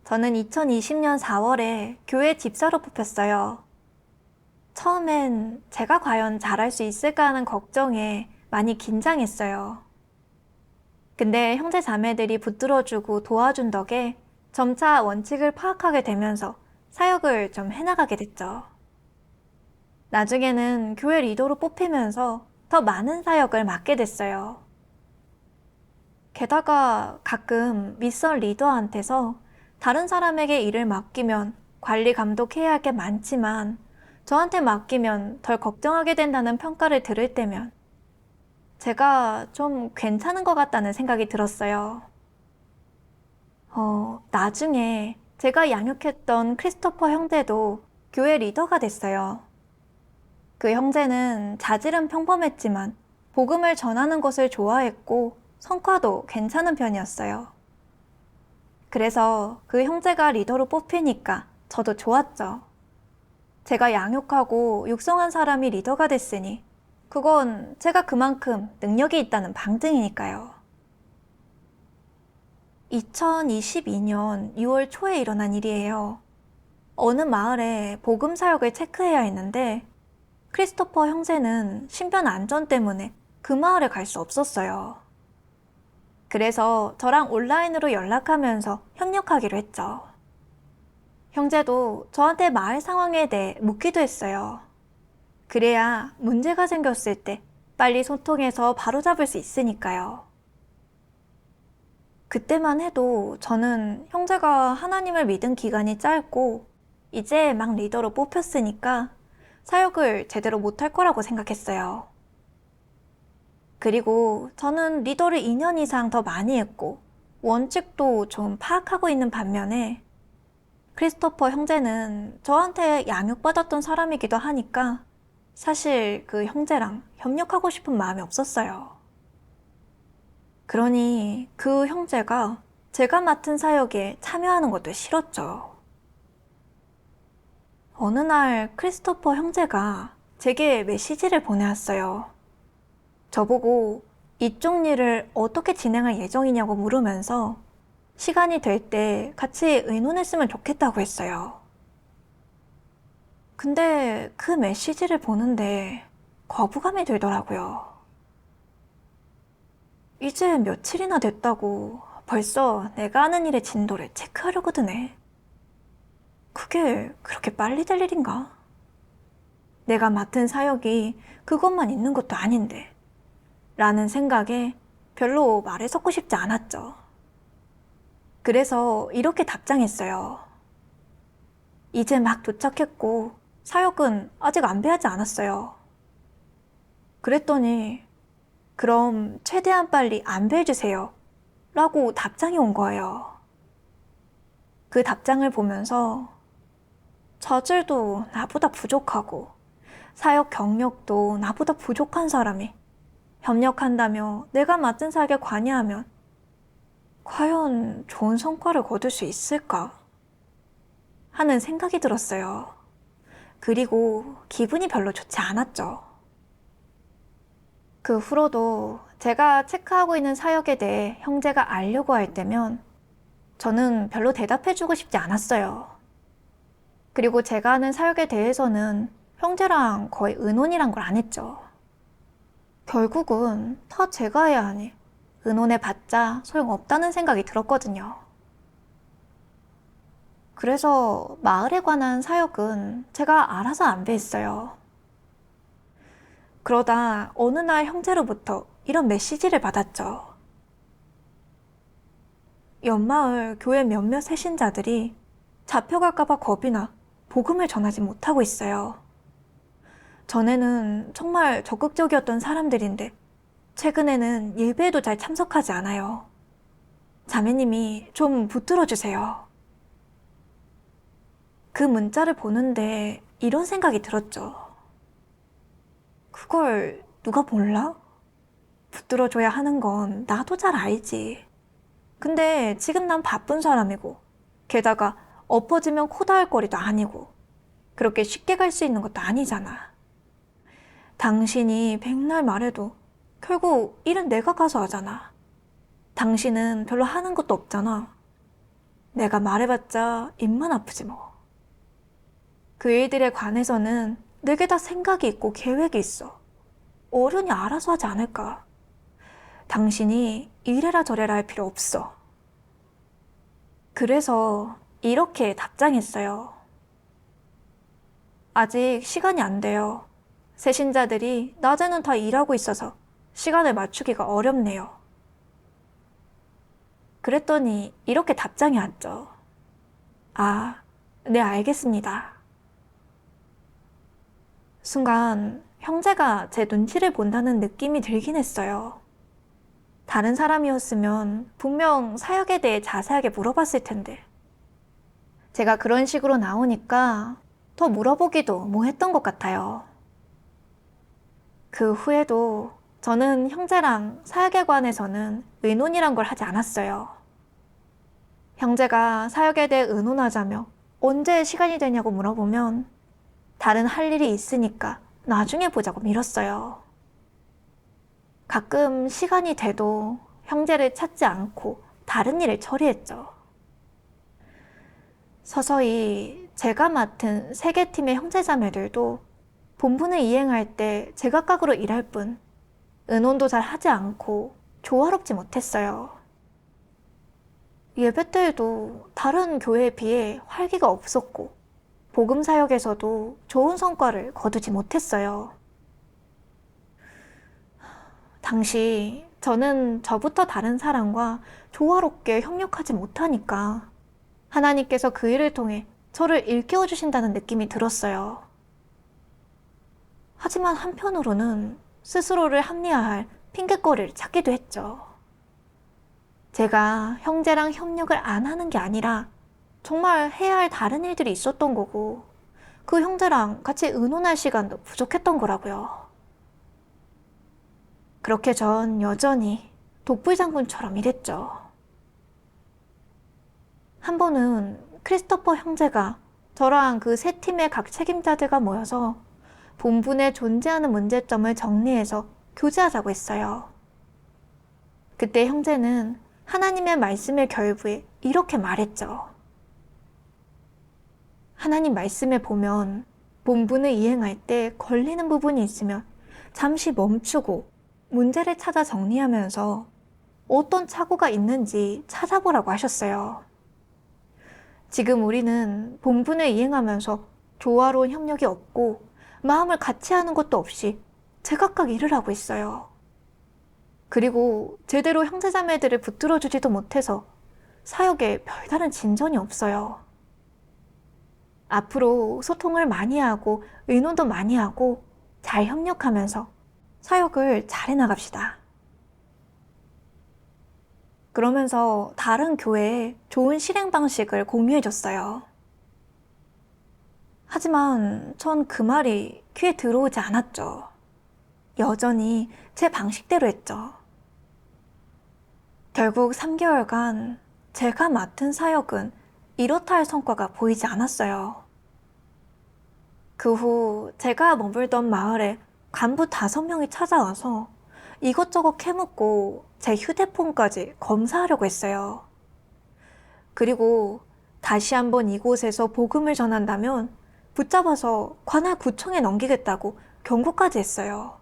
저는 2020년 4월에 교회 집사로 뽑혔어요. 처음엔 제가 과연 잘할 수 있을까 하는 걱정에 많이 긴장했어요. 근데 형제 자매들이 붙들어주고 도와준 덕에 점차 원칙을 파악하게 되면서 사역을 좀 해나가게 됐죠. 나중에는 교회 리더로 뽑히면서 더 많은 사역을 맡게 됐어요. 게다가 가끔 윗선 리더한테서 다른 사람에게 일을 맡기면 관리 감독해야 할 게 많지만 저한테 맡기면 덜 걱정하게 된다는 평가를 들을 때면 제가 좀 괜찮은 것 같다는 생각이 들었어요. 나중에 제가 양육했던 크리스토퍼 형제도 교회 리더가 됐어요. 그 형제는 자질은 평범했지만 복음을 전하는 것을 좋아했고 성과도 괜찮은 편이었어요. 그래서 그 형제가 리더로 뽑히니까 저도 좋았죠. 제가 양육하고 육성한 사람이 리더가 됐으니 그건 제가 그만큼 능력이 있다는 방증이니까요. 2022년 6월 초에 일어난 일이에요. 어느 마을에 복음 사역을 체크해야 했는데 크리스토퍼 형제는 신변 안전 때문에 그 마을에 갈 수 없었어요. 그래서 저랑 온라인으로 연락하면서 협력하기로 했죠. 형제도 저한테 마을 상황에 대해 묻기도 했어요. 그래야 문제가 생겼을 때 빨리 소통해서 바로잡을 수 있으니까요. 그때만 해도 저는 형제가 하나님을 믿은 기간이 짧고 이제 막 리더로 뽑혔으니까 사역을 제대로 못할 거라고 생각했어요. 그리고 저는 리더를 2년 이상 더 많이 했고 원칙도 좀 파악하고 있는 반면에 크리스토퍼 형제는 저한테 양육받았던 사람이기도 하니까 사실 그 형제랑 협력하고 싶은 마음이 없었어요. 그러니 그 형제가 제가 맡은 사역에 참여하는 것도 싫었죠. 어느 날 크리스토퍼 형제가 제게 메시지를 보내왔어요. 저보고 이쪽 일을 어떻게 진행할 예정이냐고 물으면서 시간이 될 때 같이 의논했으면 좋겠다고 했어요. 근데 그 메시지를 보는데 거부감이 들더라고요. 이제 며칠이나 됐다고 벌써 내가 하는 일의 진도를 체크하려고 드네. 그게 그렇게 빨리 될 일인가? 내가 맡은 사역이 그것만 있는 것도 아닌데 라는 생각에 별로 말을 섞고 싶지 않았죠. 그래서 이렇게 답장했어요. 이제 막 도착했고 사역은 아직 안배하지 않았어요. 그랬더니 그럼 최대한 빨리 안배해주세요 라고 답장이 온 거예요. 그 답장을 보면서 자질도 나보다 부족하고 사역 경력도 나보다 부족한 사람이 협력한다며 내가 맡은 사역에 관여하면 과연 좋은 성과를 거둘 수 있을까 하는 생각이 들었어요. 그리고 기분이 별로 좋지 않았죠. 그 후로도 제가 체크하고 있는 사역에 대해 형제가 알려고 할 때면 저는 별로 대답해주고 싶지 않았어요. 그리고 제가 하는 사역에 대해서는 형제랑 거의 의논이란 걸 안 했죠. 결국은 다 제가 해야 하니 의논해봤자 소용없다는 생각이 들었거든요. 그래서 마을에 관한 사역은 제가 알아서 안배했어요. 그러다 어느 날 형제로부터 이런 메시지를 받았죠. 옆마을 교회 몇몇 새신자들이 잡혀갈까봐 겁이 나 복음을 전하지 못하고 있어요. 전에는 정말 적극적이었던 사람들인데 최근에는 예배에도 잘 참석하지 않아요. 자매님이 좀 붙들어주세요. 그 문자를 보는데 이런 생각이 들었죠. 그걸 누가 몰라? 붙들어줘야 하는 건 나도 잘 알지. 근데 지금 난 바쁜 사람이고 게다가 엎어지면 코 닿을 거리도 아니고 그렇게 쉽게 갈 수 있는 것도 아니잖아. 당신이 백날 말해도 결국 일은 내가 가서 하잖아. 당신은 별로 하는 것도 없잖아. 내가 말해봤자 입만 아프지 뭐. 그 일들에 관해서는 내게 다 생각이 있고 계획이 있어. 어른이 알아서 하지 않을까. 당신이 이래라 저래라 할 필요 없어. 그래서 이렇게 답장했어요. 아직 시간이 안 돼요. 세신자들이 낮에는 다 일하고 있어서 시간을 맞추기가 어렵네요. 그랬더니 이렇게 답장이 왔죠. 아, 네, 알겠습니다. 순간 형제가 제 눈치를 본다는 느낌이 들긴 했어요. 다른 사람이었으면 분명 사역에 대해 자세하게 물어봤을 텐데. 제가 그런 식으로 나오니까 더 물어보기도 뭐했던 것 같아요. 그 후에도 저는 형제랑 사역에 관해서는 의논이란 걸 하지 않았어요. 형제가 사역에 대해 의논하자며 언제 시간이 되냐고 물어보면 다른 할 일이 있으니까 나중에 보자고 미뤘어요. 가끔 시간이 돼도 형제를 찾지 않고 다른 일을 처리했죠. 서서히 제가 맡은 3개 팀의 형제자매들도 본분을 이행할 때 제각각으로 일할 뿐 의논도 잘 하지 않고 조화롭지 못했어요. 예배 때에도 다른 교회에 비해 활기가 없었고 복음 사역에서도 좋은 성과를 거두지 못했어요. 당시 저는 저부터 다른 사람과 조화롭게 협력하지 못하니까 하나님께서 그 일을 통해 저를 일깨워 주신다는 느낌이 들었어요. 하지만 한편으로는 스스로를 합리화할 핑곗거리를 찾기도 했죠. 제가 형제랑 협력을 안 하는 게 아니라 정말 해야 할 다른 일들이 있었던 거고 그 형제랑 같이 의논할 시간도 부족했던 거라고요. 그렇게 전 여전히 독불장군처럼 일했죠. 한 번은 크리스토퍼 형제가 저랑 그 3팀의 각 책임자들과 모여서 본분에 존재하는 문제점을 정리해서 교제하자고 했어요. 그때 형제는 하나님의 말씀의 결부에 이렇게 말했죠. 하나님 말씀에 보면 본분을 이행할 때 걸리는 부분이 있으면 잠시 멈추고 문제를 찾아 정리하면서 어떤 착오가 있는지 찾아보라고 하셨어요. 지금 우리는 본분을 이행하면서 조화로운 협력이 없고 마음을 같이 하는 것도 없이 제각각 일을 하고 있어요. 그리고 제대로 형제자매들을 붙들어주지도 못해서 사역에 별다른 진전이 없어요. 앞으로 소통을 많이 하고 의논도 많이 하고 잘 협력하면서 사역을 잘 해나갑시다. 그러면서 다른 교회에 좋은 실행 방식을 공유해줬어요. 하지만 전 그 말이 귀에 들어오지 않았죠. 여전히 제 방식대로 했죠. 결국 3개월간 제가 맡은 사역은 이렇다 할 성과가 보이지 않았어요. 그 후 제가 머물던 마을에 간부 5명이 찾아와서 이것저것 캐묻고 제 휴대폰까지 검사하려고 했어요. 그리고 다시 한번 이곳에서 복음을 전한다면 붙잡아서 관할 구청에 넘기겠다고 경고까지 했어요.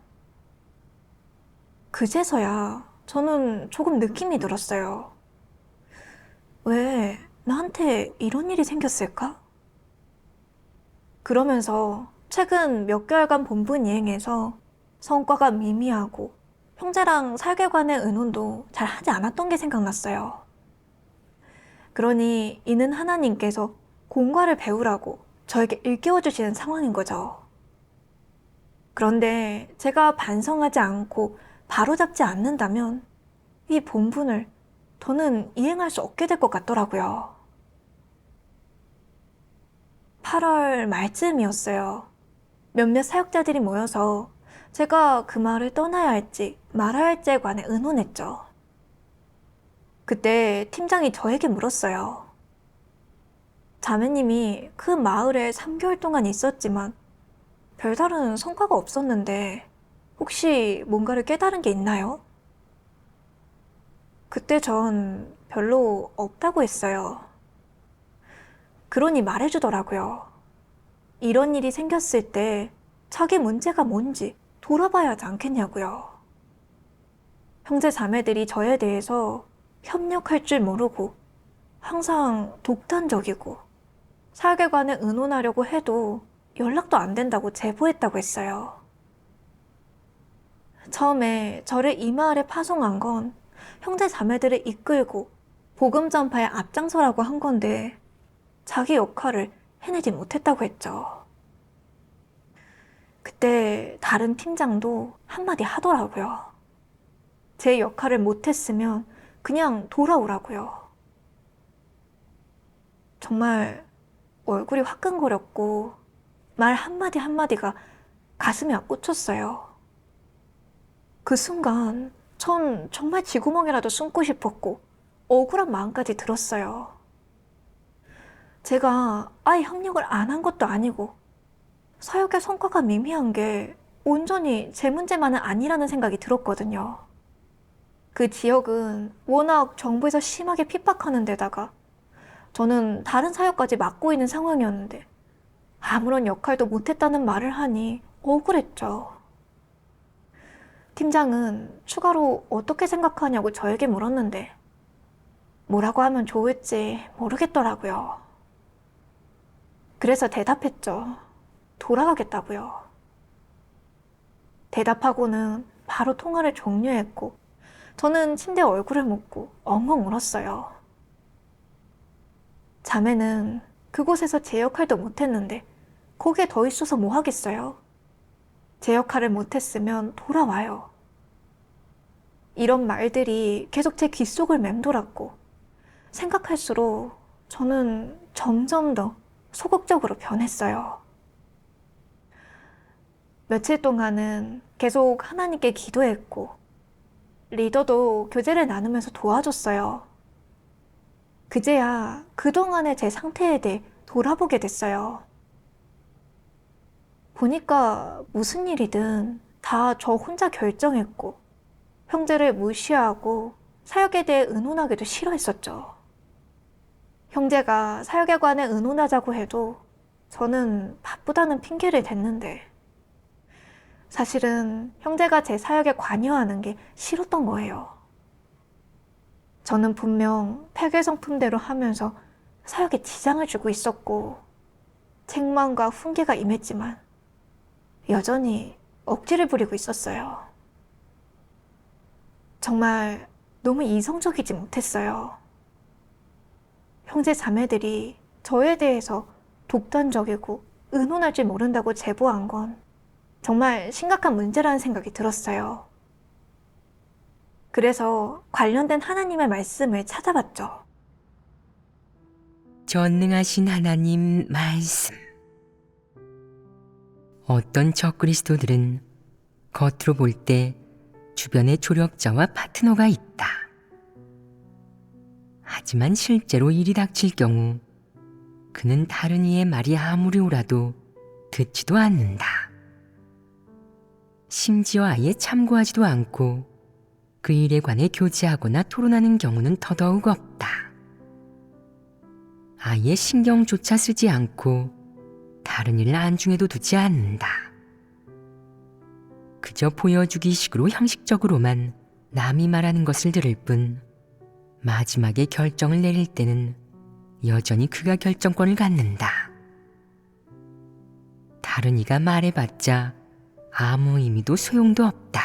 그제서야 저는 조금 느낌이 들었어요. 왜 나한테 이런 일이 생겼을까? 그러면서 최근 몇 개월간 본분 이행에서 성과가 미미하고 형제랑 사역관의 의논도 잘 하지 않았던 게 생각났어요. 그러니 이는 하나님께서 공과를 배우라고 저에게 일깨워 주시는 상황인 거죠. 그런데 제가 반성하지 않고 바로잡지 않는다면 이 본분을 더는 이행할 수 없게 될 것 같더라고요. 8월 말쯤이었어요. 몇몇 사역자들이 모여서 제가 그 마을을 떠나야 할지 말아야 할지에 관해 의논했죠. 그때 팀장이 저에게 물었어요. 자매님이 그 마을에 3개월 동안 있었지만 별다른 성과가 없었는데 혹시 뭔가를 깨달은 게 있나요? 그때 전 별로 없다고 했어요. 그러니 말해주더라고요. 이런 일이 생겼을 때 자기 문제가 뭔지 돌아봐야 하지 않겠냐고요. 형제 자매들이 저에 대해서 협력할 줄 모르고 항상 독단적이고 사회관에 의논하려고 해도 연락도 안 된다고 제보했다고 했어요. 처음에 저를 이 마을에 파송한 건 형제 자매들을 이끌고 복음 전파에 앞장서라고 한 건데 자기 역할을 해내지 못했다고 했죠. 그때 다른 팀장도 한마디 하더라고요. 제 역할을 못했으면 그냥 돌아오라고요. 정말 얼굴이 화끈거렸고 말 한마디 한마디가 가슴에 꽂혔어요. 그 순간 전 정말 쥐구멍이라도 숨고 싶었고 억울한 마음까지 들었어요. 제가 아예 협력을 안 한 것도 아니고 사역의 성과가 미미한 게 온전히 제 문제만은 아니라는 생각이 들었거든요. 그 지역은 워낙 정부에서 심하게 핍박하는 데다가 저는 다른 사역까지 맡고 있는 상황이었는데 아무런 역할도 못했다는 말을 하니 억울했죠. 팀장은 추가로 어떻게 생각하냐고 저에게 물었는데 뭐라고 하면 좋을지 모르겠더라고요. 그래서 대답했죠. 돌아가겠다고요. 대답하고는 바로 통화를 종료했고 저는 침대에 얼굴을 묻고 엉엉 울었어요. 자매는 그곳에서 제 역할도 못했는데 거기에 더 있어서 뭐 하겠어요? 제 역할을 못했으면 돌아와요. 이런 말들이 계속 제 귓속을 맴돌았고 생각할수록 저는 점점 더 소극적으로 변했어요. 며칠 동안은 계속 하나님께 기도했고 리더도 교제를 나누면서 도와줬어요. 그제야 그동안의 제 상태에 대해 돌아보게 됐어요. 보니까 무슨 일이든 다 저 혼자 결정했고 형제를 무시하고 사역에 대해 의논하기도 싫어했었죠. 형제가 사역에 관해 의논하자고 해도 저는 바쁘다는 핑계를 댔는데 사실은 형제가 제 사역에 관여하는 게 싫었던 거예요. 저는 분명 폐괴성품대로 하면서 사역에 지장을 주고 있었고 책망과 훈계가 임했지만 여전히 억지를 부리고 있었어요. 정말 너무 이성적이지 못했어요. 형제 자매들이 저에 대해서 독단적이고 의논할 줄 모른다고 제보한 건 정말 심각한 문제라는 생각이 들었어요. 그래서 관련된 하나님의 말씀을 찾아봤죠. 전능하신 하나님 말씀. 어떤 적그리스도들은 겉으로 볼 때 주변에 조력자와 파트너가 있다. 하지만 실제로 일이 닥칠 경우 그는 다른 이의 말이 아무리 옳아도 듣지도 않는다. 심지어 아예 참고하지도 않고 그 일에 관해 교제하거나 토론하는 경우는 더더욱 없다. 아예 신경조차 쓰지 않고 다른 일을 안중에도 두지 않는다. 그저 보여주기식으로 형식적으로만 남이 말하는 것을 들을 뿐 마지막에 결정을 내릴 때는 여전히 그가 결정권을 갖는다. 다른 이가 말해봤자 아무 의미도 소용도 없다.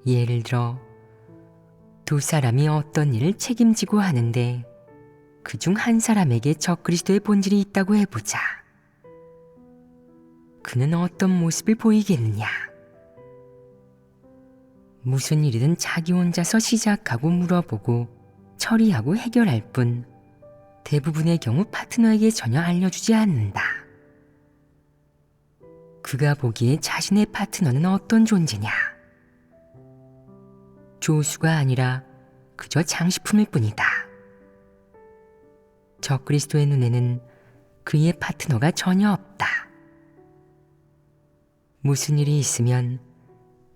예를 들어 두 사람이 어떤 일을 책임지고 하는데 그중 한 사람에게 적그리스도의 본질이 있다고 해보자. 그는 어떤 모습을 보이겠느냐? 무슨 일이든 자기 혼자서 시작하고 물어보고 처리하고 해결할 뿐 대부분의 경우 파트너에게 전혀 알려주지 않는다. 그가 보기에 자신의 파트너는 어떤 존재냐? 조수가 아니라 그저 장식품일 뿐이다. 적그리스도의 눈에는 그의 파트너가 전혀 없다. 무슨 일이 있으면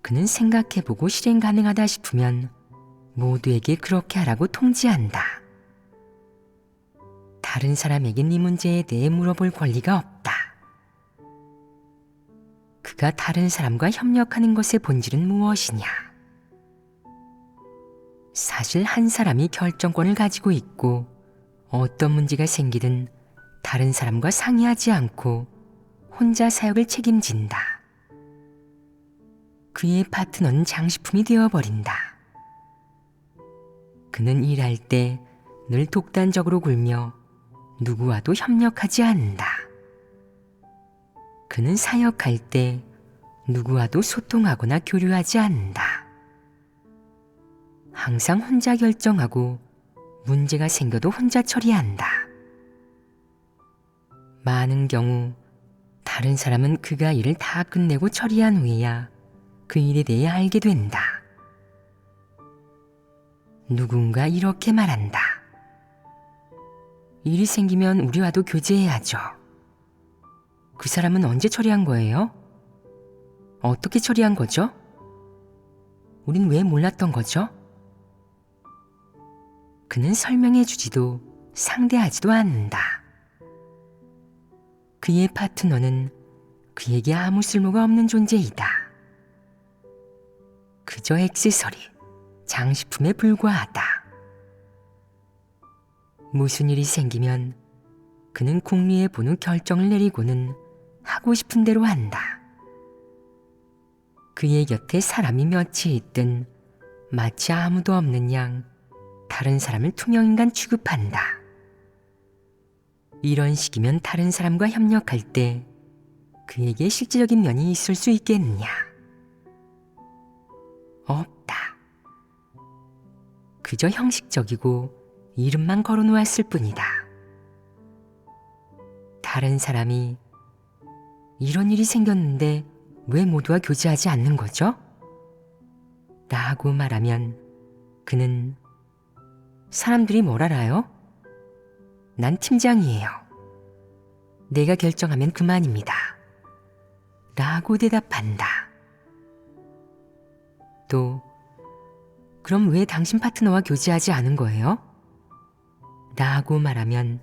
그는 생각해보고 실행 가능하다 싶으면 모두에게 그렇게 하라고 통지한다. 다른 사람에게 네 문제에 대해 물어볼 권리가 없다. 그가 다른 사람과 협력하는 것의 본질은 무엇이냐? 사실 한 사람이 결정권을 가지고 있고 어떤 문제가 생기든 다른 사람과 상의하지 않고 혼자 사역을 책임진다. 그의 파트너는 장식품이 되어버린다. 그는 일할 때 늘 독단적으로 굴며 누구와도 협력하지 않는다. 그는 사역할 때 누구와도 소통하거나 교류하지 않는다. 항상 혼자 결정하고 문제가 생겨도 혼자 처리한다. 많은 경우 다른 사람은 그가 일을 다 끝내고 처리한 후에야 그 일에 대해 알게 된다. 누군가 이렇게 말한다. 일이 생기면 우리와도 교제해야죠. 그 사람은 언제 처리한 거예요? 어떻게 처리한 거죠? 우린 왜 몰랐던 거죠? 그는 설명해 주지도 상대하지도 않는다. 그의 파트너는 그에게 아무 쓸모가 없는 존재이다. 그저 액세서리, 장식품에 불과하다. 무슨 일이 생기면 그는 궁리에 본 후 결정을 내리고는 하고 싶은 대로 한다. 그의 곁에 사람이 몇이 있든 마치 아무도 없는 양 다른 사람을 투명인간 취급한다. 이런 식이면 다른 사람과 협력할 때 그에게 실질적인 면이 있을 수 있겠느냐? 없다. 그저 형식적이고 이름만 걸어놓았을 뿐이다. 다른 사람이 이런 일이 생겼는데 왜 모두와 교제하지 않는 거죠? 라고 말하면 그는 사람들이 뭘 알아요? 난 팀장이에요. 내가 결정하면 그만입니다. 라고 대답한다. 또 그럼 왜 당신 파트너와 교제하지 않은 거예요? 라고 말하면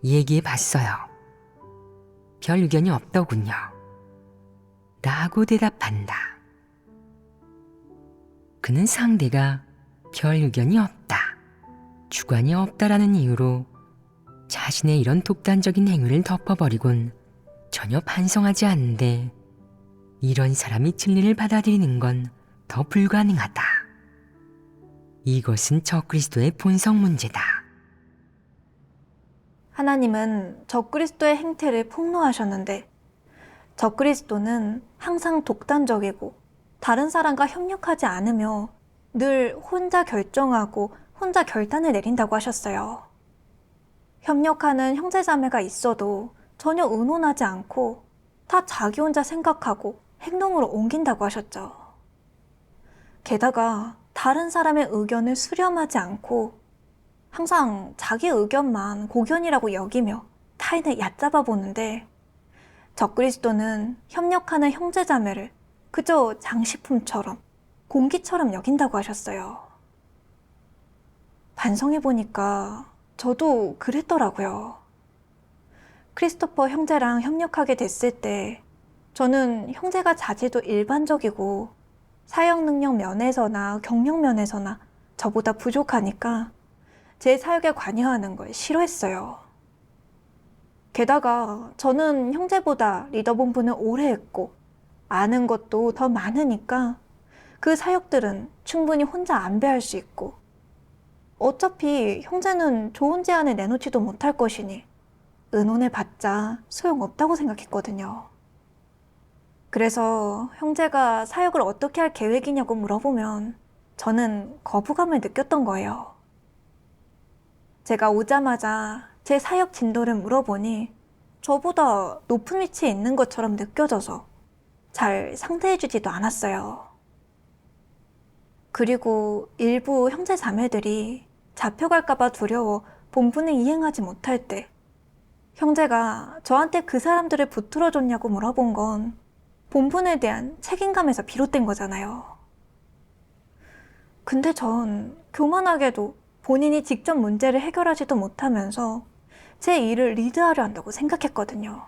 얘기해 봤어요. 별 의견이 없더군요. 라고 대답한다. 그는 상대가 별 의견이 없다, 주관이 없다라는 이유로 자신의 이런 독단적인 행위를 덮어버리곤 전혀 반성하지 않는데 이런 사람이 진리를 받아들이는 건 더 불가능하다. 이것은 적그리스도의 본성 문제다. 하나님은 적그리스도의 행태를 폭로하셨는데 적그리스도는 항상 독단적이고 다른 사람과 협력하지 않으며 늘 혼자 결정하고 혼자 결단을 내린다고 하셨어요. 협력하는 형제자매가 있어도 전혀 의논하지 않고 다 자기 혼자 생각하고 행동으로 옮긴다고 하셨죠. 게다가 다른 사람의 의견을 수렴하지 않고 항상 자기 의견만 고견이라고 여기며 타인을 얕잡아 보는데 적그리스도는 협력하는 형제자매를 그저 장식품처럼 공기처럼 여긴다고 하셨어요. 반성해보니까 저도 그랬더라고요. 크리스토퍼 형제랑 협력하게 됐을 때 저는 형제가 자질도 일반적이고 사역 능력 면에서나 경력 면에서나 저보다 부족하니까 제 사역에 관여하는 걸 싫어했어요. 게다가 저는 형제보다 리더 본부는 오래 했고 아는 것도 더 많으니까 그 사역들은 충분히 혼자 안배할 수 있고 어차피 형제는 좋은 제안을 내놓지도 못할 것이니 의논해봤자 소용없다고 생각했거든요. 그래서 형제가 사역을 어떻게 할 계획이냐고 물어보면 저는 거부감을 느꼈던 거예요. 제가 오자마자 제 사역 진도를 물어보니 저보다 높은 위치에 있는 것처럼 느껴져서 잘 상대해주지도 않았어요. 그리고 일부 형제 자매들이 잡혀갈까봐 두려워 본분을 이행하지 못할 때 형제가 저한테 그 사람들을 붙들어줬냐고 물어본 건 본분에 대한 책임감에서 비롯된 거잖아요. 근데 전 교만하게도 본인이 직접 문제를 해결하지도 못하면서 제 일을 리드하려 한다고 생각했거든요.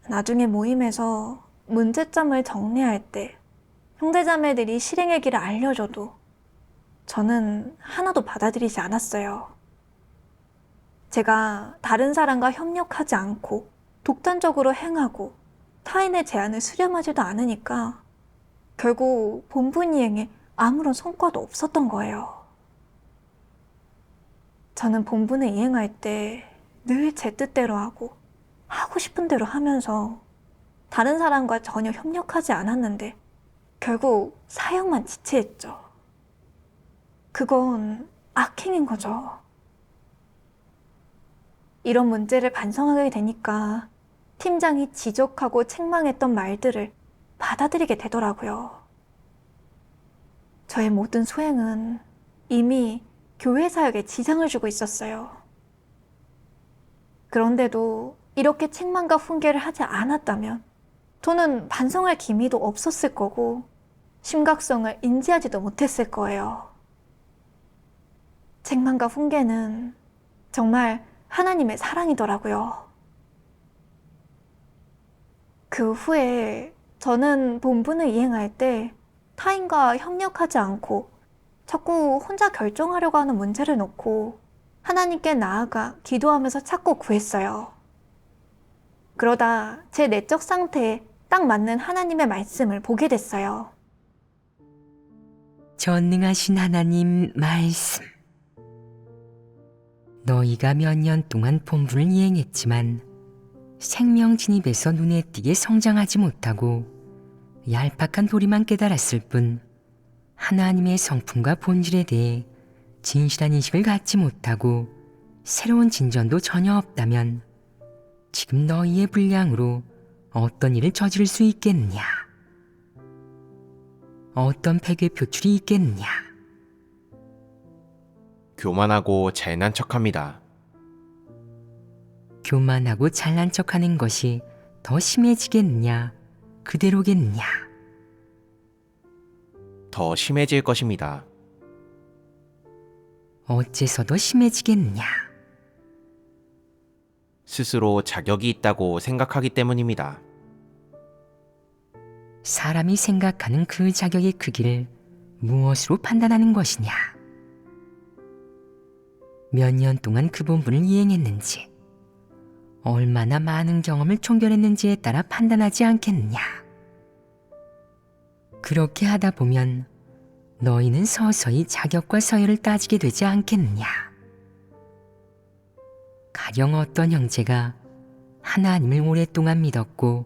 나중에 모임에서 문제점을 정리할 때 형제자매들이 실행의 길을 알려줘도 저는 하나도 받아들이지 않았어요. 제가 다른 사람과 협력하지 않고 독단적으로 행하고 타인의 제안을 수렴하지도 않으니까 결국 본분 이행에 아무런 성과도 없었던 거예요. 저는 본분을 이행할 때 늘 제 뜻대로 하고 싶은 대로 하면서 다른 사람과 전혀 협력하지 않았는데 결국 사형만 지체했죠. 그건 악행인 거죠. 이런 문제를 반성하게 되니까 팀장이 지적하고 책망했던 말들을 받아들이게 되더라고요. 저의 모든 소행은 이미 교회 사역에 지장을 주고 있었어요. 그런데도 이렇게 책망과 훈계를 하지 않았다면 저는 반성할 기미도 없었을 거고 심각성을 인지하지도 못했을 거예요. 책망과 훈계는 정말 하나님의 사랑이더라고요. 그 후에 저는 본분을 이행할 때 타인과 협력하지 않고 자꾸 혼자 결정하려고 하는 문제를 놓고 하나님께 나아가 기도하면서 찾고 구했어요. 그러다 제 내적 상태에 딱 맞는 하나님의 말씀을 보게 됐어요. 전능하신 하나님 말씀. 너희가 몇 년 동안 본분을 이행했지만 생명 진입에서 눈에 띄게 성장하지 못하고 얄팍한 도리만 깨달았을 뿐 하나님의 성품과 본질에 대해 진실한 인식을 갖지 못하고 새로운 진전도 전혀 없다면 지금 너희의 분량으로 어떤 일을 저지를 수 있겠느냐? 어떤 폐괴 표출이 있겠느냐? 교만하고 잘난 척합니다. 교만하고 잘난 척하는 것이 더 심해지겠느냐? 그대로겠느냐? 더 심해질 것입니다. 어째서 더 심해지겠느냐? 스스로 자격이 있다고 생각하기 때문입니다. 사람이 생각하는 그 자격의 크기를 무엇으로 판단하는 것이냐? 몇 년 동안 그 본분을 이행했는지, 얼마나 많은 경험을 총결했는지에 따라 판단하지 않겠느냐? 그렇게 하다 보면 너희는 서서히 자격과 서열을 따지게 되지 않겠느냐? 가령 어떤 형제가 하나님을 오랫동안 믿었고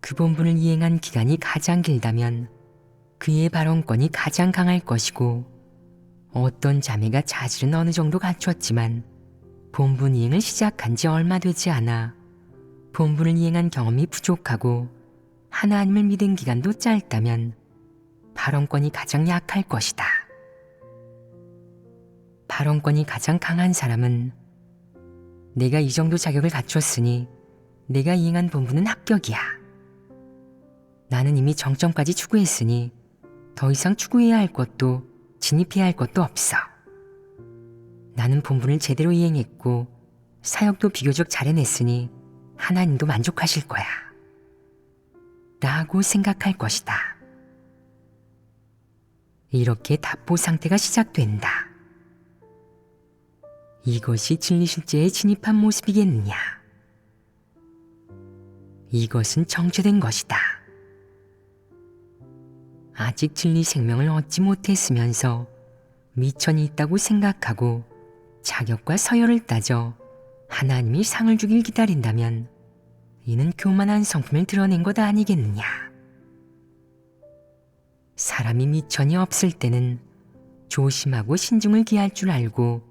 그 본분을 이행한 기간이 가장 길다면 그의 발언권이 가장 강할 것이고, 어떤 자매가 자질은 어느 정도 갖췄지만 본분 이행을 시작한 지 얼마 되지 않아 본분을 이행한 경험이 부족하고 하나님을 믿은 기간도 짧다면 발언권이 가장 약할 것이다. 발언권이 가장 강한 사람은 내가 이 정도 자격을 갖췄으니 내가 이행한 본분은 합격이야. 나는 이미 정점까지 추구했으니 더 이상 추구해야 할 것도 진입해야 할 것도 없어. 나는 본분을 제대로 이행했고 사역도 비교적 잘 해냈으니 하나님도 만족하실 거야. 라고 생각할 것이다. 이렇게 답보 상태가 시작된다. 이것이 진리 실제에 진입한 모습이겠느냐? 이것은 정죄된 것이다. 아직 진리 생명을 얻지 못했으면서 미천이 있다고 생각하고 자격과 서열을 따져 하나님이 상을 주길 기다린다면 이는 교만한 성품을 드러낸 것 아니겠느냐? 사람이 미천이 없을 때는 조심하고 신중을 기할 줄 알고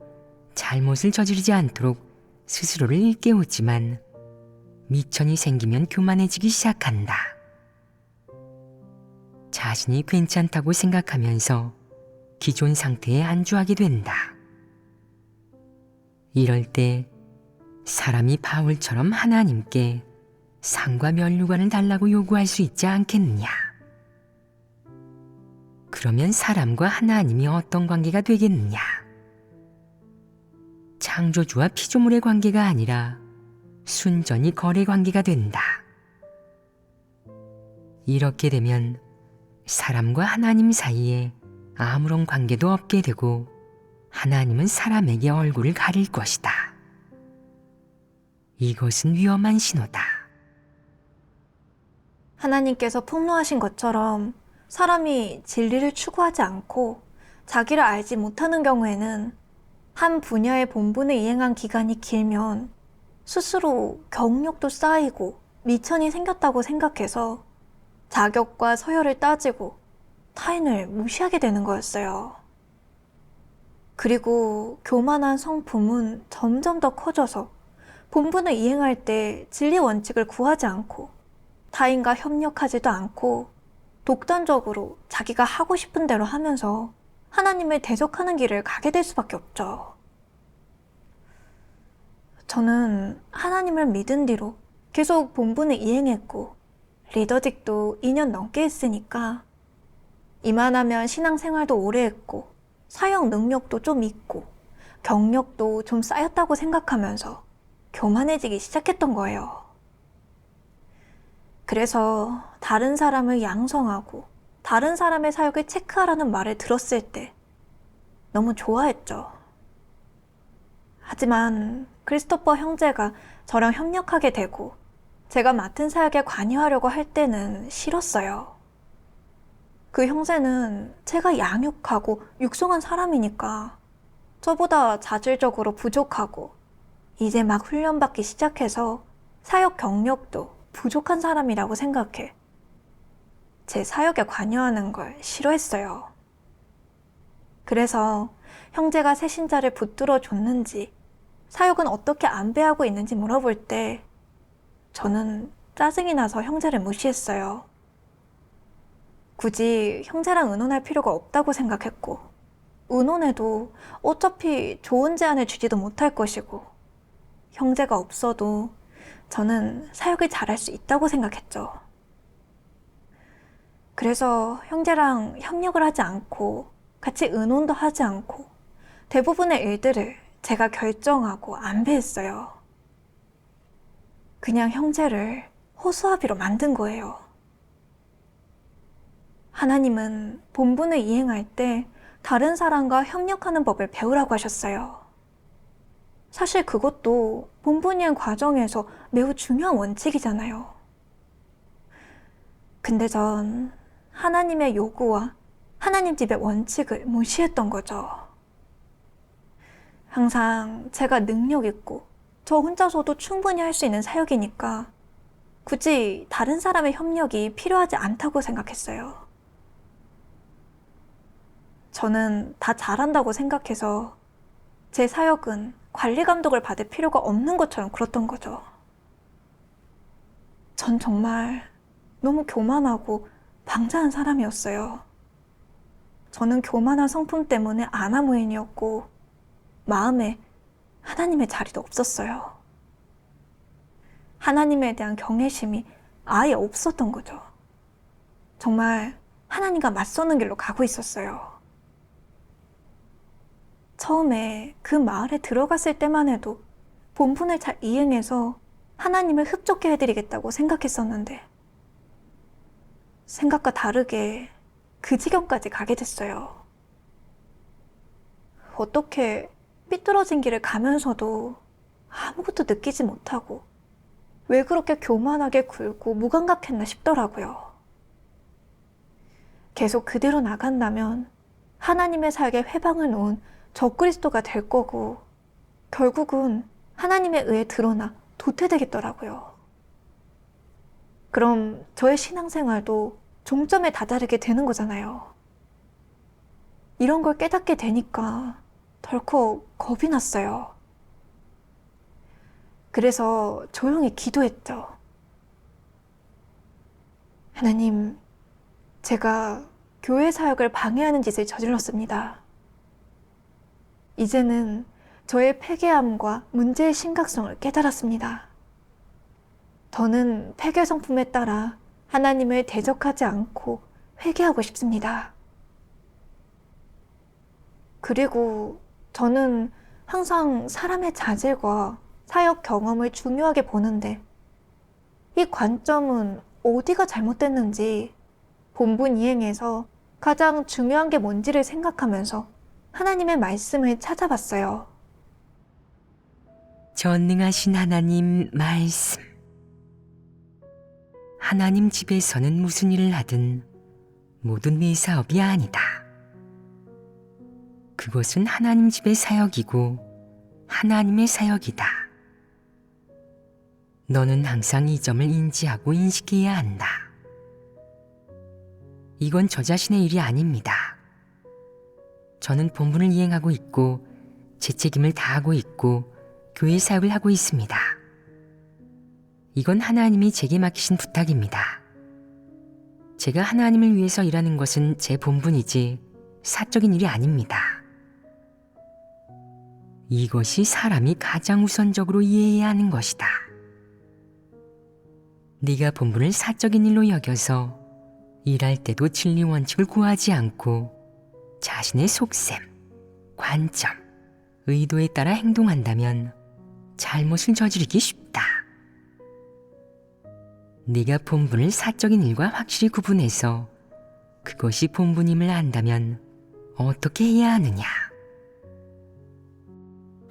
잘못을 저지르지 않도록 스스로를 일깨우지만 미천이 생기면 교만해지기 시작한다. 자신이 괜찮다고 생각하면서 기존 상태에 안주하게 된다. 이럴 때 사람이 바울처럼 하나님께 상과 면류관을 달라고 요구할 수 있지 않겠느냐? 그러면 사람과 하나님이 어떤 관계가 되겠느냐? 창조주와 피조물의 관계가 아니라 순전히 거래 관계가 된다. 이렇게 되면 사람과 하나님 사이에 아무런 관계도 없게 되고 하나님은 사람에게 얼굴을 가릴 것이다. 이것은 위험한 신호다. 하나님께서 폭로하신 것처럼 사람이 진리를 추구하지 않고 자기를 알지 못하는 경우에는 한 분야의 본분을 이행한 기간이 길면 스스로 경력도 쌓이고 미천이 생겼다고 생각해서 자격과 서열을 따지고 타인을 무시하게 되는 거였어요. 그리고 교만한 성품은 점점 더 커져서 본분을 이행할 때 진리 원칙을 구하지 않고 타인과 협력하지도 않고 독단적으로 자기가 하고 싶은 대로 하면서 하나님을 대적하는 길을 가게 될 수밖에 없죠. 저는 하나님을 믿은 뒤로 계속 본분을 이행했고 리더직도 2년 넘게 했으니까 이만하면 신앙생활도 오래 했고 사역 능력도 좀 있고 경력도 좀 쌓였다고 생각하면서 교만해지기 시작했던 거예요. 그래서 다른 사람을 양성하고 다른 사람의 사역을 체크하라는 말을 들었을 때 너무 좋아했죠. 하지만 크리스토퍼 형제가 저랑 협력하게 되고 제가 맡은 사역에 관여하려고 할 때는 싫었어요. 그 형제는 제가 양육하고 육성한 사람이니까 저보다 자질적으로 부족하고 이제 막 훈련받기 시작해서 사역 경력도 부족한 사람이라고 생각해 제 사역에 관여하는 걸 싫어했어요. 그래서 형제가 새신자를 붙들어 줬는지 사역은 어떻게 안배하고 있는지 물어볼 때 저는 짜증이 나서 형제를 무시했어요. 굳이 형제랑 의논할 필요가 없다고 생각했고 의논해도 어차피 좋은 제안을 주지도 못할 것이고 형제가 없어도 저는 사역을 잘할 수 있다고 생각했죠. 그래서 형제랑 협력을 하지 않고 같이 의논도 하지 않고 대부분의 일들을 제가 결정하고 안배했어요. 그냥 형제를 허수아비로 만든 거예요. 하나님은 본분을 이행할 때 다른 사람과 협력하는 법을 배우라고 하셨어요. 사실 그것도 본분 이행 과정에서 매우 중요한 원칙이잖아요. 근데 전 하나님의 요구와 하나님 집의 원칙을 무시했던 거죠. 항상 제가 능력 있고 저 혼자서도 충분히 할 수 있는 사역이니까 굳이 다른 사람의 협력이 필요하지 않다고 생각했어요. 저는 다 잘한다고 생각해서 제 사역은 관리 감독을 받을 필요가 없는 것처럼 굴었던 거죠. 전 정말 너무 교만하고 방자한 사람이었어요. 저는 교만한 성품 때문에 아나무인이었고 마음에 하나님의 자리도 없었어요. 하나님에 대한 경외심이 아예 없었던 거죠. 정말 하나님과 맞서는 길로 가고 있었어요. 처음에 그 마을에 들어갔을 때만 해도 본분을 잘 이행해서 하나님을 흡족해 해드리겠다고 생각했었는데 생각과 다르게 그 지경까지 가게 됐어요. 어떻게 삐뚤어진 길을 가면서도 아무것도 느끼지 못하고 왜 그렇게 교만하게 굴고 무감각했나 싶더라고요. 계속 그대로 나간다면 하나님의 사역에 회방을 놓은 적그리스도가 될 거고 결국은 하나님의 의에 드러나 도태되겠더라고요. 그럼 저의 신앙생활도 종점에 다다르게 되는 거잖아요. 이런 걸 깨닫게 되니까 덜컥 겁이 났어요. 그래서 조용히 기도했죠. 하나님, 제가 교회 사역을 방해하는 짓을 저질렀습니다. 이제는 저의 패괴함과 문제의 심각성을 깨달았습니다. 더는 패괴 성품에 따라 하나님을 대적하지 않고 회개하고 싶습니다. 그리고 저는 항상 사람의 자질과 사역 경험을 중요하게 보는데 이 관점은 어디가 잘못됐는지 본분 이행에서 가장 중요한 게 뭔지를 생각하면서 하나님의 말씀을 찾아봤어요. 전능하신 하나님 말씀. 하나님 집에서는 무슨 일을 하든 모두 네 사업이 아니다. 그것은 하나님 집의 사역이고 하나님의 사역이다. 너는 항상 이 점을 인지하고 인식해야 한다. 이건 저 자신의 일이 아닙니다. 저는 본분을 이행하고 있고 제 책임을 다하고 있고 교회 사역을 하고 있습니다. 이건 하나님이 제게 맡기신 부탁입니다. 제가 하나님을 위해서 일하는 것은 제 본분이지 사적인 일이 아닙니다. 이것이 사람이 가장 우선적으로 이해해야 하는 것이다. 네가 본분을 사적인 일로 여겨서 일할 때도 진리 원칙을 구하지 않고 자신의 속셈, 관점, 의도에 따라 행동한다면 잘못을 저지르기 쉽다. 네가 본분을 사적인 일과 확실히 구분해서 그것이 본분임을 안다면 어떻게 해야 하느냐?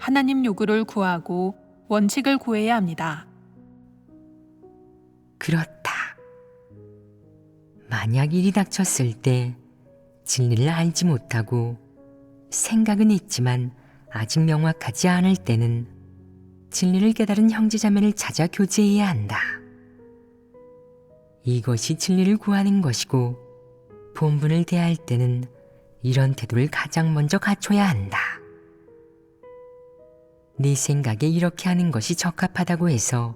하나님 요구를 구하고 원칙을 구해야 합니다. 그렇다. 만약 일이 닥쳤을 때 진리를 알지 못하고 생각은 있지만 아직 명확하지 않을 때는 진리를 깨달은 형제자매를 찾아 교제해야 한다. 이것이 진리를 구하는 것이고 본분을 대할 때는 이런 태도를 가장 먼저 갖춰야 한다. 네 생각에 이렇게 하는 것이 적합하다고 해서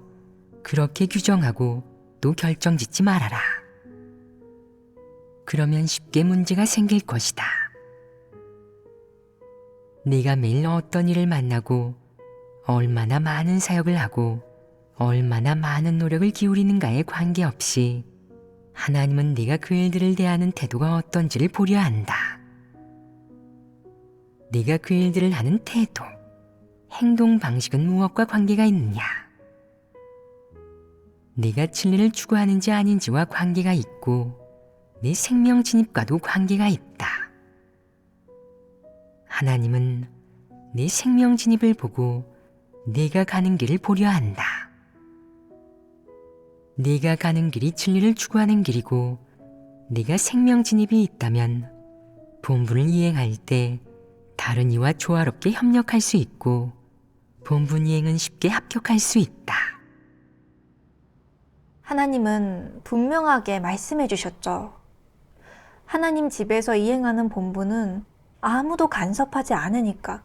그렇게 규정하고 또 결정짓지 말아라. 그러면 쉽게 문제가 생길 것이다. 네가 매일 어떤 일을 만나고 얼마나 많은 사역을 하고 얼마나 많은 노력을 기울이는가에 관계없이 하나님은 네가 그 일들을 대하는 태도가 어떤지를 보려 한다. 네가 그 일들을 하는 태도, 행동 방식은 무엇과 관계가 있느냐? 네가 진리를 추구하는지 아닌지와 관계가 있고 네 생명 진입과도 관계가 있다. 하나님은 네 생명 진입을 보고 네가 가는 길을 보려 한다. 네가 가는 길이 진리를 추구하는 길이고 네가 생명 진입이 있다면 본분을 이행할 때 다른 이와 조화롭게 협력할 수 있고 본분 이행은 쉽게 합격할 수 있다. 하나님은 분명하게 말씀해 주셨죠. 하나님 집에서 이행하는 본분은 아무도 간섭하지 않으니까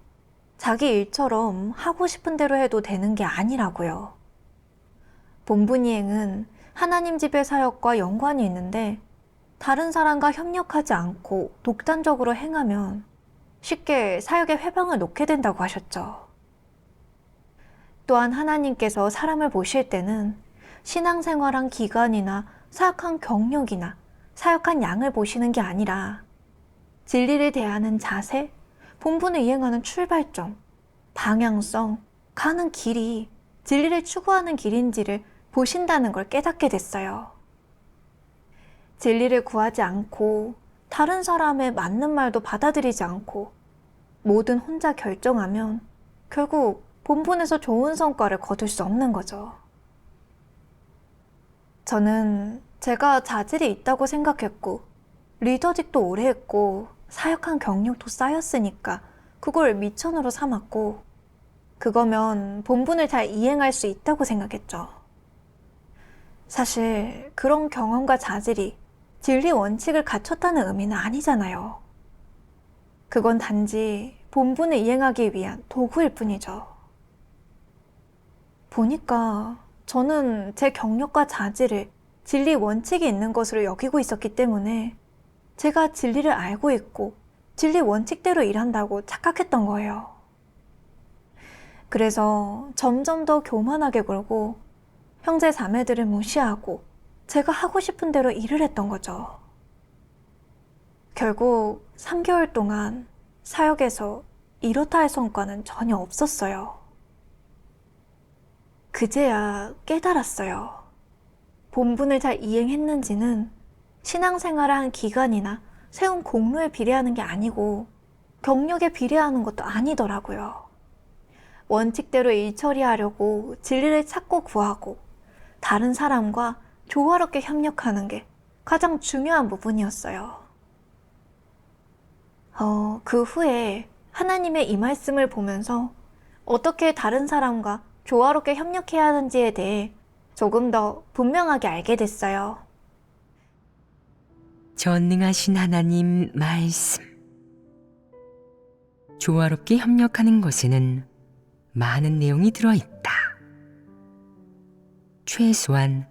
자기 일처럼 하고 싶은 대로 해도 되는 게 아니라고요. 본분 이행은 하나님 집의 사역과 연관이 있는데 다른 사람과 협력하지 않고 독단적으로 행하면 쉽게 사역에 회방을 놓게 된다고 하셨죠. 또한 하나님께서 사람을 보실 때는 신앙생활한 기간이나 사역한 경력이나 사역한 양을 보시는 게 아니라 진리를 대하는 자세, 본분을 이행하는 출발점, 방향성, 가는 길이 진리를 추구하는 길인지를 보신다는 걸 깨닫게 됐어요. 진리를 구하지 않고 다른 사람의 맞는 말도 받아들이지 않고 뭐든 혼자 결정하면 결국 본분에서 좋은 성과를 거둘 수 없는 거죠. 저는 제가 자질이 있다고 생각했고 리더직도 오래 했고 사역한 경력도 쌓였으니까 그걸 미천으로 삼았고 그거면 본분을 잘 이행할 수 있다고 생각했죠. 사실 그런 경험과 자질이 진리 원칙을 갖췄다는 의미는 아니잖아요. 그건 단지 본분을 이행하기 위한 도구일 뿐이죠. 보니까 저는 제 경력과 자질을 진리 원칙이 있는 것으로 여기고 있었기 때문에 제가 진리를 알고 있고 진리 원칙대로 일한다고 착각했던 거예요. 그래서 점점 더 교만하게 굴고 형제 자매들을 무시하고 제가 하고 싶은 대로 일을 했던 거죠. 결국 3개월 동안 사역에서 이렇다 할 성과는 전혀 없었어요. 그제야 깨달았어요. 본분을 잘 이행했는지는 신앙생활을 한 기간이나 세운 공로에 비례하는 게 아니고 경력에 비례하는 것도 아니더라고요. 원칙대로 일 처리하려고 진리를 찾고 구하고 다른 사람과 조화롭게 협력하는 게 가장 중요한 부분이었어요. 그 후에 하나님의 이 말씀을 보면서 어떻게 다른 사람과 조화롭게 협력해야 하는지에 대해 조금 더 분명하게 알게 됐어요. 전능하신 하나님 말씀. 조화롭게 협력하는 것에는 많은 내용이 들어있다. 최소한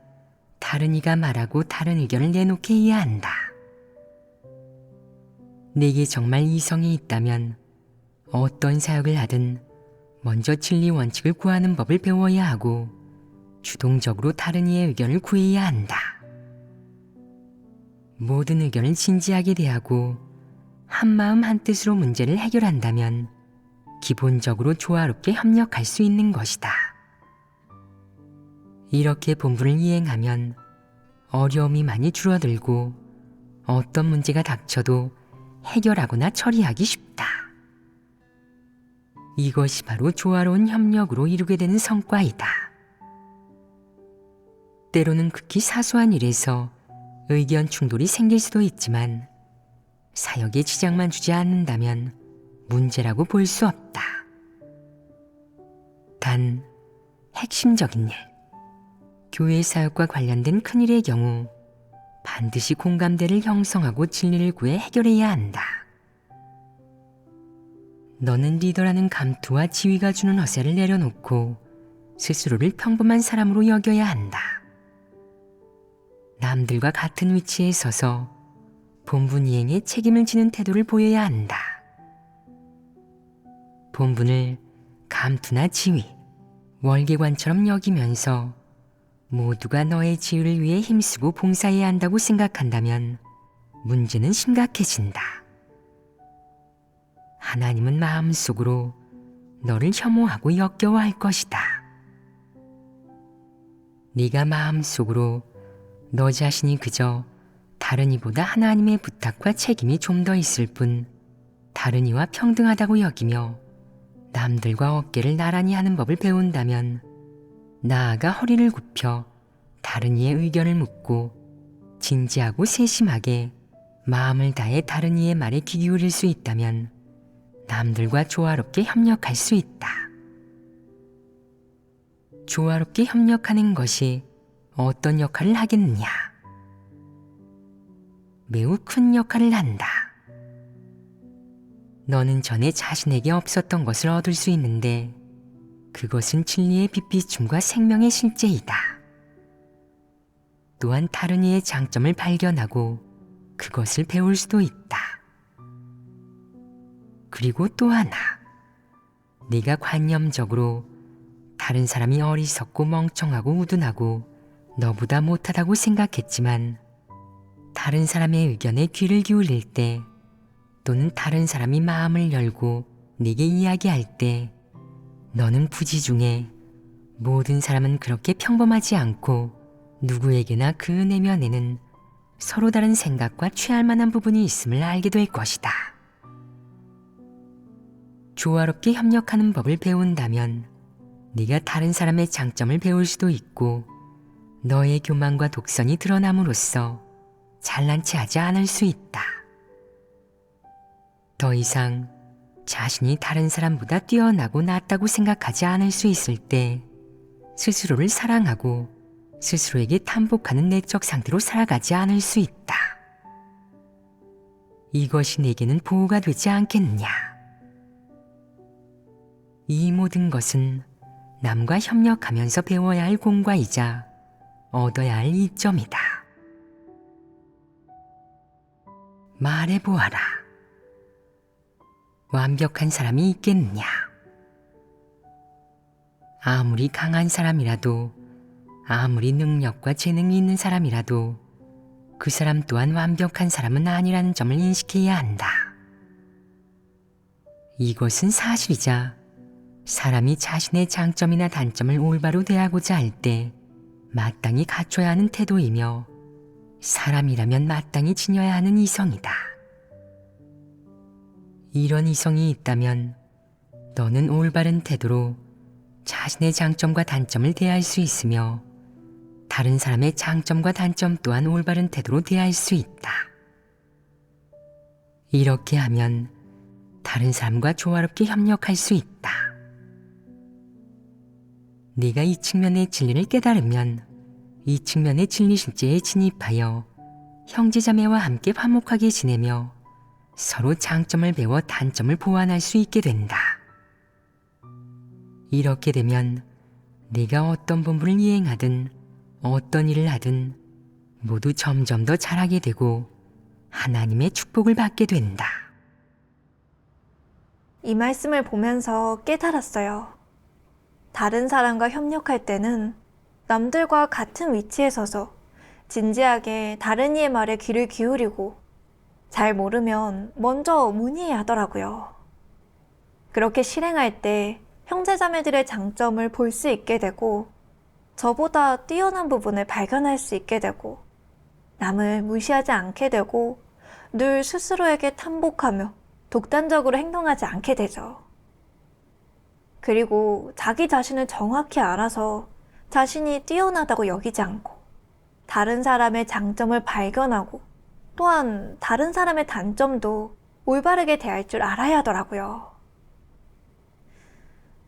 다른 이가 말하고 다른 의견을 내놓게 해야 한다. 내게 정말 이성이 있다면 어떤 사역을 하든 먼저 진리 원칙을 구하는 법을 배워야 하고 주동적으로 다른 이의 의견을 구해야 한다. 모든 의견을 진지하게 대하고 한마음 한뜻으로 문제를 해결한다면 기본적으로 조화롭게 협력할 수 있는 것이다. 이렇게 본분을 이행하면 어려움이 많이 줄어들고 어떤 문제가 닥쳐도 해결하거나 처리하기 쉽다. 이것이 바로 조화로운 협력으로 이루게 되는 성과이다. 때로는 극히 사소한 일에서 의견 충돌이 생길 수도 있지만 사역에 지장만 주지 않는다면 문제라고 볼 수 없다. 단, 핵심적인 일, 교회 사역과 관련된 큰일의 경우 반드시 공감대를 형성하고 진리를 구해 해결해야 한다. 너는 리더라는 감투와 지위가 주는 허세를 내려놓고 스스로를 평범한 사람으로 여겨야 한다. 남들과 같은 위치에 서서 본분 이행에 책임을 지는 태도를 보여야 한다. 본분을 감투나 지위, 월계관처럼 여기면서 모두가 너의 지위를 위해 힘쓰고 봉사해야 한다고 생각한다면 문제는 심각해진다. 하나님은 마음속으로 너를 혐오하고 역겨워할 것이다. 네가 마음속으로 너 자신이 그저 다른 이보다 하나님의 부탁과 책임이 좀 더 있을 뿐 다른 이와 평등하다고 여기며 남들과 어깨를 나란히 하는 법을 배운다면 나아가 허리를 굽혀 다른 이의 의견을 묻고 진지하고 세심하게 마음을 다해 다른 이의 말에 귀 기울일 수 있다면 남들과 조화롭게 협력할 수 있다. 조화롭게 협력하는 것이 어떤 역할을 하겠느냐? 매우 큰 역할을 한다. 너는 전에 자신에게 없었던 것을 얻을 수 있는데 그것은 진리의 빛비춤과 생명의 실제이다. 또한 다른 이의 장점을 발견하고 그것을 배울 수도 있다. 그리고 또 하나, 네가 관념적으로 다른 사람이 어리석고 멍청하고 우둔하고 너보다 못하다고 생각했지만 다른 사람의 의견에 귀를 기울일 때 또는 다른 사람이 마음을 열고 네게 이야기할 때 너는 부지 중에 모든 사람은 그렇게 평범하지 않고 누구에게나 그 내면에는 서로 다른 생각과 취할 만한 부분이 있음을 알게 될 것이다. 조화롭게 협력하는 법을 배운다면 네가 다른 사람의 장점을 배울 수도 있고 너의 교만과 독선이 드러남으로써 잘난 체 하지 않을 수 있다. 더 이상 자신이 다른 사람보다 뛰어나고 낫다고 생각하지 않을 수 있을 때 스스로를 사랑하고 스스로에게 탐복하는 내적 상태로 살아가지 않을 수 있다. 이것이 내게는 보호가 되지 않겠느냐? 이 모든 것은 남과 협력하면서 배워야 할 공과이자 얻어야 할 이점이다. 말해보아라. 완벽한 사람이 있겠느냐? 아무리 강한 사람이라도, 아무리 능력과 재능이 있는 사람이라도 그 사람 또한 완벽한 사람은 아니라는 점을 인식해야 한다. 이것은 사실이자 사람이 자신의 장점이나 단점을 올바로 대하고자 할 때 마땅히 갖춰야 하는 태도이며 사람이라면 마땅히 지녀야 하는 이성이다. 이런 이성이 있다면 너는 올바른 태도로 자신의 장점과 단점을 대할 수 있으며 다른 사람의 장점과 단점 또한 올바른 태도로 대할 수 있다. 이렇게 하면 다른 사람과 조화롭게 협력할 수 있다. 네가 이 측면의 진리를 깨달으면 이 측면의 진리 실제에 진입하여 형제자매와 함께 화목하게 지내며 서로 장점을 배워 단점을 보완할 수 있게 된다. 이렇게 되면 네가 어떤 본분을 이행하든 어떤 일을 하든 모두 점점 더 잘하게 되고 하나님의 축복을 받게 된다. 이 말씀을 보면서 깨달았어요. 다른 사람과 협력할 때는 남들과 같은 위치에 서서 진지하게 다른 이의 말에 귀를 기울이고 잘 모르면 먼저 문의해야 하더라고요. 그렇게 실행할 때 형제자매들의 장점을 볼 수 있게 되고 저보다 뛰어난 부분을 발견할 수 있게 되고 남을 무시하지 않게 되고 늘 스스로에게 탐복하며 독단적으로 행동하지 않게 되죠. 그리고 자기 자신을 정확히 알아서 자신이 뛰어나다고 여기지 않고 다른 사람의 장점을 발견하고 또한 다른 사람의 단점도 올바르게 대할 줄 알아야 하더라고요.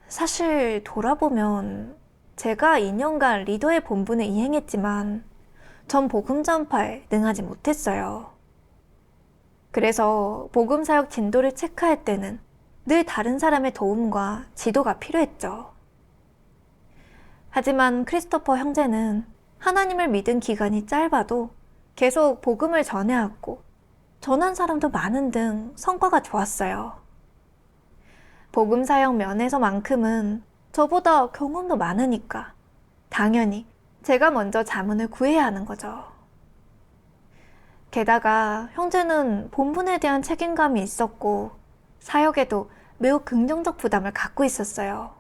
사실 돌아보면 제가 2년간 리더의 본분을 이행했지만 전 복음 전파에 능하지 못했어요. 그래서 복음 사역 진도를 체크할 때는 늘 다른 사람의 도움과 지도가 필요했죠. 하지만 크리스토퍼 형제는 하나님을 믿은 기간이 짧아도 계속 복음을 전해왔고 전한 사람도 많은 등 성과가 좋았어요. 복음 사역 면에서만큼은 저보다 경험도 많으니까 당연히 제가 먼저 자문을 구해야 하는 거죠. 게다가 형제는 본분에 대한 책임감이 있었고 사역에도 매우 긍정적 부담을 갖고 있었어요.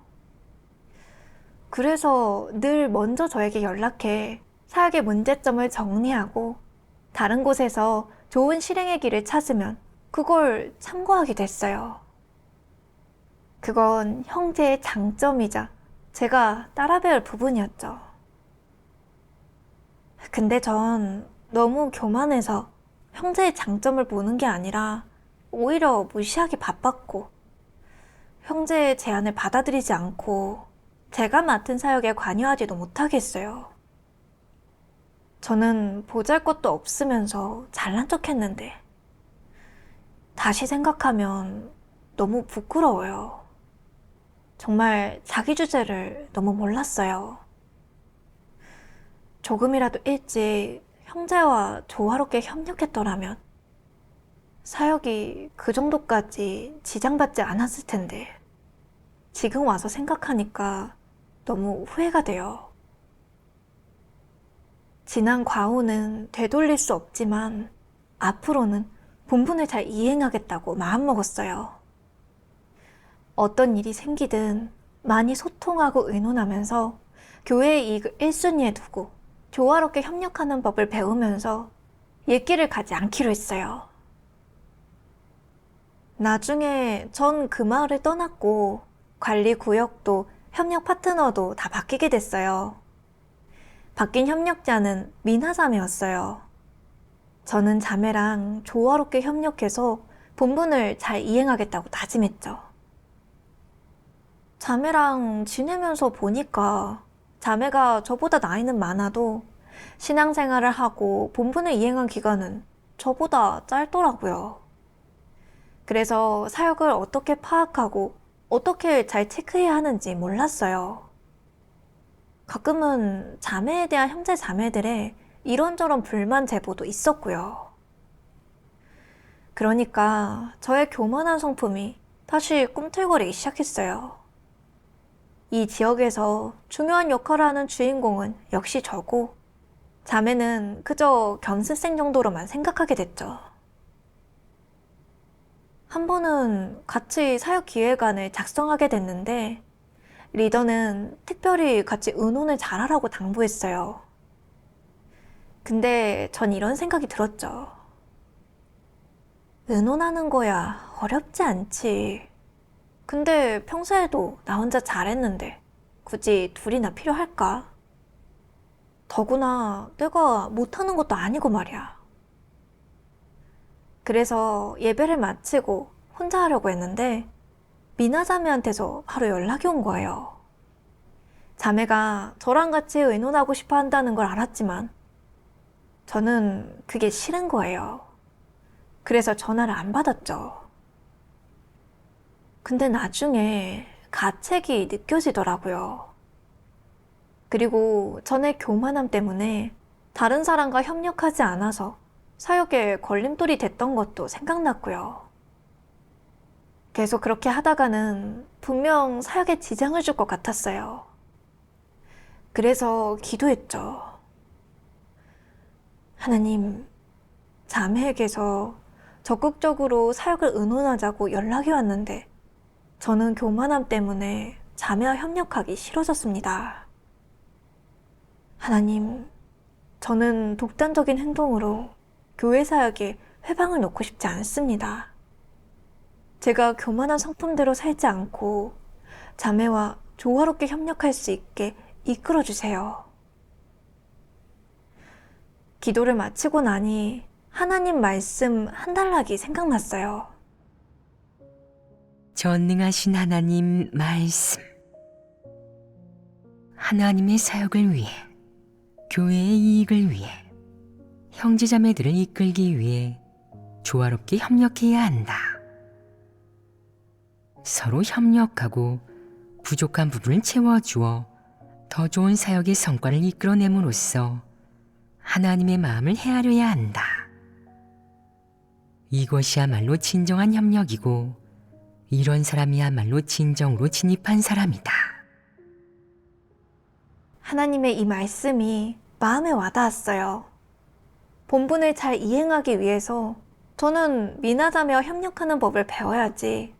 그래서 늘 먼저 저에게 연락해 사역의 문제점을 정리하고 다른 곳에서 좋은 실행의 길을 찾으면 그걸 참고하기도 했어요. 그건 형제의 장점이자 제가 따라 배울 부분이었죠. 근데 전 너무 교만해서 형제의 장점을 보는 게 아니라 오히려 무시하기 바빴고 형제의 제안을 받아들이지 않고 제가 맡은 사역에 관여하지도 못하겠어요. 저는 보잘것도 없으면서 잘난 척했는데 다시 생각하면 너무 부끄러워요. 정말 자기 주제를 너무 몰랐어요. 조금이라도 일찍 형제와 조화롭게 협력했더라면 사역이 그 정도까지 지장받지 않았을 텐데 지금 와서 생각하니까 너무 후회가 돼요. 지난 과오는 되돌릴 수 없지만 앞으로는 본분을 잘 이행하겠다고 마음먹었어요. 어떤 일이 생기든 많이 소통하고 의논하면서 교회의 이익을 1순위에 두고 조화롭게 협력하는 법을 배우면서 옛길을 가지 않기로 했어요. 나중에 전 그 마을을 떠났고 관리 구역도 협력 파트너도 다 바뀌게 됐어요. 바뀐 협력자는 미나 자매였어요. 저는 자매랑 조화롭게 협력해서 본분을 잘 이행하겠다고 다짐했죠. 자매랑 지내면서 보니까 자매가 저보다 나이는 많아도 신앙생활을 하고 본분을 이행한 기간은 저보다 짧더라고요. 그래서 사역을 어떻게 파악하고 어떻게 잘 체크해야 하는지 몰랐어요. 가끔은 자매에 대한 형제 자매들의 이런저런 불만 제보도 있었고요. 그러니까 저의 교만한 성품이 다시 꿈틀거리기 시작했어요. 이 지역에서 중요한 역할을 하는 주인공은 역시 저고 자매는 그저 견습생 정도로만 생각하게 됐죠. 한 번은 같이 사역 기획안을 작성하게 됐는데 리더는 특별히 같이 의논을 잘하라고 당부했어요. 근데 전 이런 생각이 들었죠. 의논하는 거야 어렵지 않지. 근데 평소에도 나 혼자 잘했는데 굳이 둘이나 필요할까? 더구나 내가 못하는 것도 아니고 말이야. 그래서 예배를 마치고 혼자 하려고 했는데 미나 자매한테서 바로 연락이 온 거예요. 자매가 저랑 같이 의논하고 싶어 한다는 걸 알았지만 저는 그게 싫은 거예요. 그래서 전화를 안 받았죠. 근데 나중에 가책이 느껴지더라고요. 그리고 전에 교만함 때문에 다른 사람과 협력하지 않아서 사역에 걸림돌이 됐던 것도 생각났고요. 계속 그렇게 하다가는 분명 사역에 지장을 줄 것 같았어요. 그래서 기도했죠. 하나님, 자매에게서 적극적으로 사역을 의논하자고 연락이 왔는데 저는 교만함 때문에 자매와 협력하기 싫어졌습니다. 하나님, 저는 독단적인 행동으로 교회 사역에 회방을 놓고 싶지 않습니다. 제가 교만한 성품대로 살지 않고 자매와 조화롭게 협력할 수 있게 이끌어주세요. 기도를 마치고 나니 하나님 말씀 한 단락이 생각났어요. 전능하신 하나님 말씀. 하나님의 사역을 위해, 교회의 이익을 위해, 형제자매들을 이끌기 위해 조화롭게 협력해야 한다. 서로 협력하고 부족한 부분을 채워주어 더 좋은 사역의 성과를 이끌어냄으로써 하나님의 마음을 헤아려야 한다. 이것이야말로 진정한 협력이고 이런 사람이야말로 진정으로 진입한 사람이다. 하나님의 이 말씀이 마음에 와닿았어요. 본분을 잘 이행하기 위해서 저는 미나자매와 협력하는 법을 배워야지.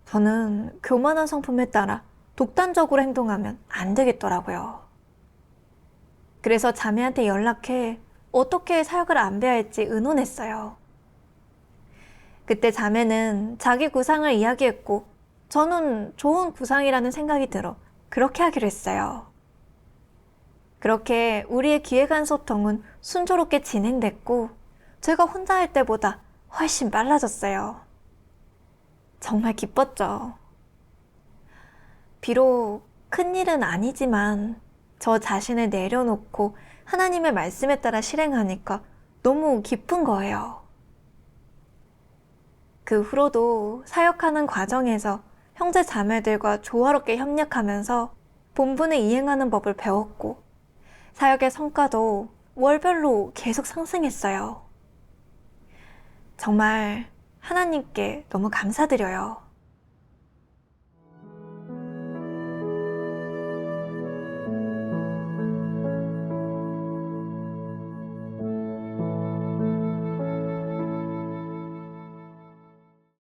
저는 교만한 성품에 따라 독단적으로 행동하면 안 되겠더라고요. 그래서 자매한테 연락해 어떻게 사역을 안배해야 할지 의논했어요. 그때 자매는 자기 구상을 이야기했고 저는 좋은 구상이라는 생각이 들어 그렇게 하기로 했어요. 그렇게 우리의 기획안 소통은 순조롭게 진행됐고 제가 혼자 할 때보다 훨씬 빨라졌어요. 정말 기뻤죠. 비록 큰일은 아니지만 저 자신을 내려놓고 하나님의 말씀에 따라 실행하니까 너무 기쁜 거예요. 그 후로도 사역하는 과정에서 형제 자매들과 조화롭게 협력하면서 본분을 이행하는 법을 배웠고 사역의 성과도 월별로 계속 상승했어요. 정말 하나님께 너무 감사드려요.